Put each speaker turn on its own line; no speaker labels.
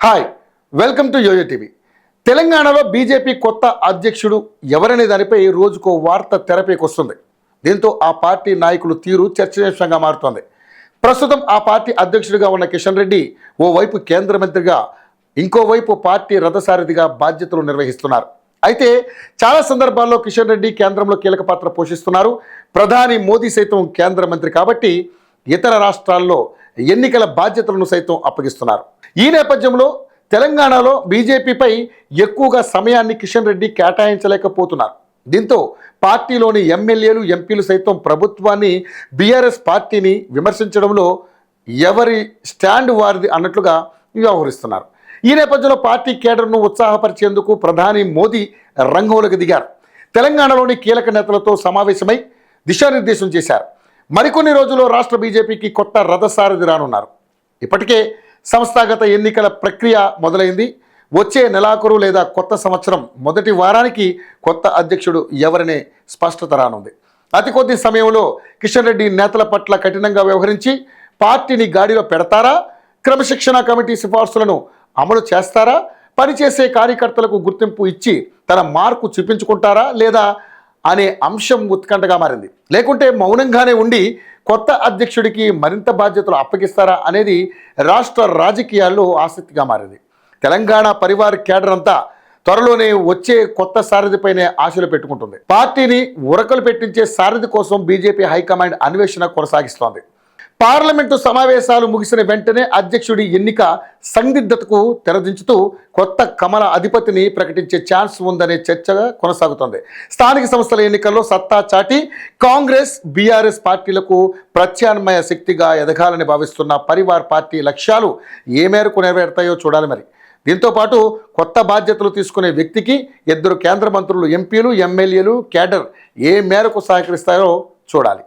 Hi, welcome to YoYo TV. తెలంగాణలో BJP కొత్త అధ్యక్షుడు ఎవరనే దానిపై రోజుకో వార్త తెరపైకి వస్తుంది. దీంతో ఆ పార్టీ నాయకులు తీరు చర్చనీయాంశంగా మారుతోంది. ప్రస్తుతం ఆ పార్టీ అధ్యక్షుడిగా ఉన్న కిషన్ రెడ్డి ఓవైపు కేంద్ర మంత్రిగా, ఇంకోవైపు పార్టీ రథసారథిగా బాధ్యతలు నిర్వహిస్తున్నారు. అయితే చాలా సందర్భాల్లో కిషన్ రెడ్డి కేంద్రంలో కీలక పాత్ర పోషిస్తున్నారు. ప్రధాని మోదీ సైతం కేంద్ర మంత్రి కాబట్టి ఇతర రాష్ట్రాల్లో ఎన్నికల బాధ్యతలను సైతం అప్పగిస్తున్నారు. ఈ నేపథ్యంలో తెలంగాణలో బీజేపీపై ఎక్కువగా సమయాన్ని కిషన్ రెడ్డి కేటాయించలేకపోతున్నారు. దీంతో పార్టీలోని ఎమ్మెల్యేలు, ఎంపీలు సైతం ప్రభుత్వాన్ని, బీఆర్ఎస్ పార్టీని విమర్శించడంలో ఎవరి స్టాండ్ వారిది అన్నట్లుగా వ్యవహరిస్తున్నారు. ఈ నేపథ్యంలో పార్టీ కేడర్ను ఉత్సాహపరిచేందుకు ప్రధాని మోదీ రంగంలోకి దిగారు. తెలంగాణలోని కీలక నేతలతో సమావేశమై దిశానిర్దేశం చేశారు. మరికొన్ని రోజుల్లో రాష్ట్ర బీజేపీకి కొత్త రథసారథి రానున్నారు. ఇప్పటికే సంస్థాగత ఎన్నికల ప్రక్రియ మొదలైంది. వచ్చే నెలాఖరు లేదా కొత్త సంవత్సరం మొదటి వారానికి కొత్త అధ్యక్షుడు ఎవరనే స్పష్టత రానుంది. అతి కొద్ది సమయంలో కిషన్ రెడ్డి నేతల పట్ల కఠినంగా వ్యవహరించి పార్టీని గాడిలో పెడతారా, క్రమశిక్షణ కమిటీ సిఫార్సులను అమలు చేస్తారా, పనిచేసే కార్యకర్తలకు గుర్తింపు ఇచ్చి తన మార్కు చూపించుకుంటారా లేదా అనే అంశం ఉత్కంఠగా మారింది. లేకుంటే మౌనంగానే ఉండి కొత్త అధ్యక్షుడికి మరింత బాధ్యతలు అప్పగిస్తారా అనేది రాష్ట్ర రాజకీయాల్లో ఆసక్తిగా మారింది. తెలంగాణ పరివార్ కేడర్ అంతా త్వరలోనే వచ్చే కొత్త సారథిపైనే ఆశలు పెట్టుకుంటుంది. పార్టీని ఉరకలు పెట్టించే సారథి కోసం బీజేపీ హైకమాండ్ అన్వేషణ కొనసాగిస్తోంది. పార్లమెంటు సమావేశాలు ముగిసిన వెంటనే అధ్యక్షుడి ఎన్నిక సందిగ్ధతకు తెరదించుతూ కొత్త కమల అధిపతిని ప్రకటించే ఛాన్స్ ఉందనే చర్చ కొనసాగుతోంది. స్థానిక సంస్థల ఎన్నికల్లో సత్తా చాటి కాంగ్రెస్, బీఆర్ఎస్ పార్టీలకు ప్రత్యామ్నాయ శక్తిగా ఎదగాలని భావిస్తున్న పరివార్ పార్టీ లక్ష్యాలు ఏ మేరకు నెరవేరుతాయో చూడాలి. మరి దీంతో పాటు కొత్త బాధ్యతలు తీసుకునే వ్యక్తికి ఇద్దరు కేంద్ర మంత్రులు, ఎంపీలు, ఎమ్మెల్యేలు, కేడర్ ఏ మేరకు సహకరిస్తారో చూడాలి.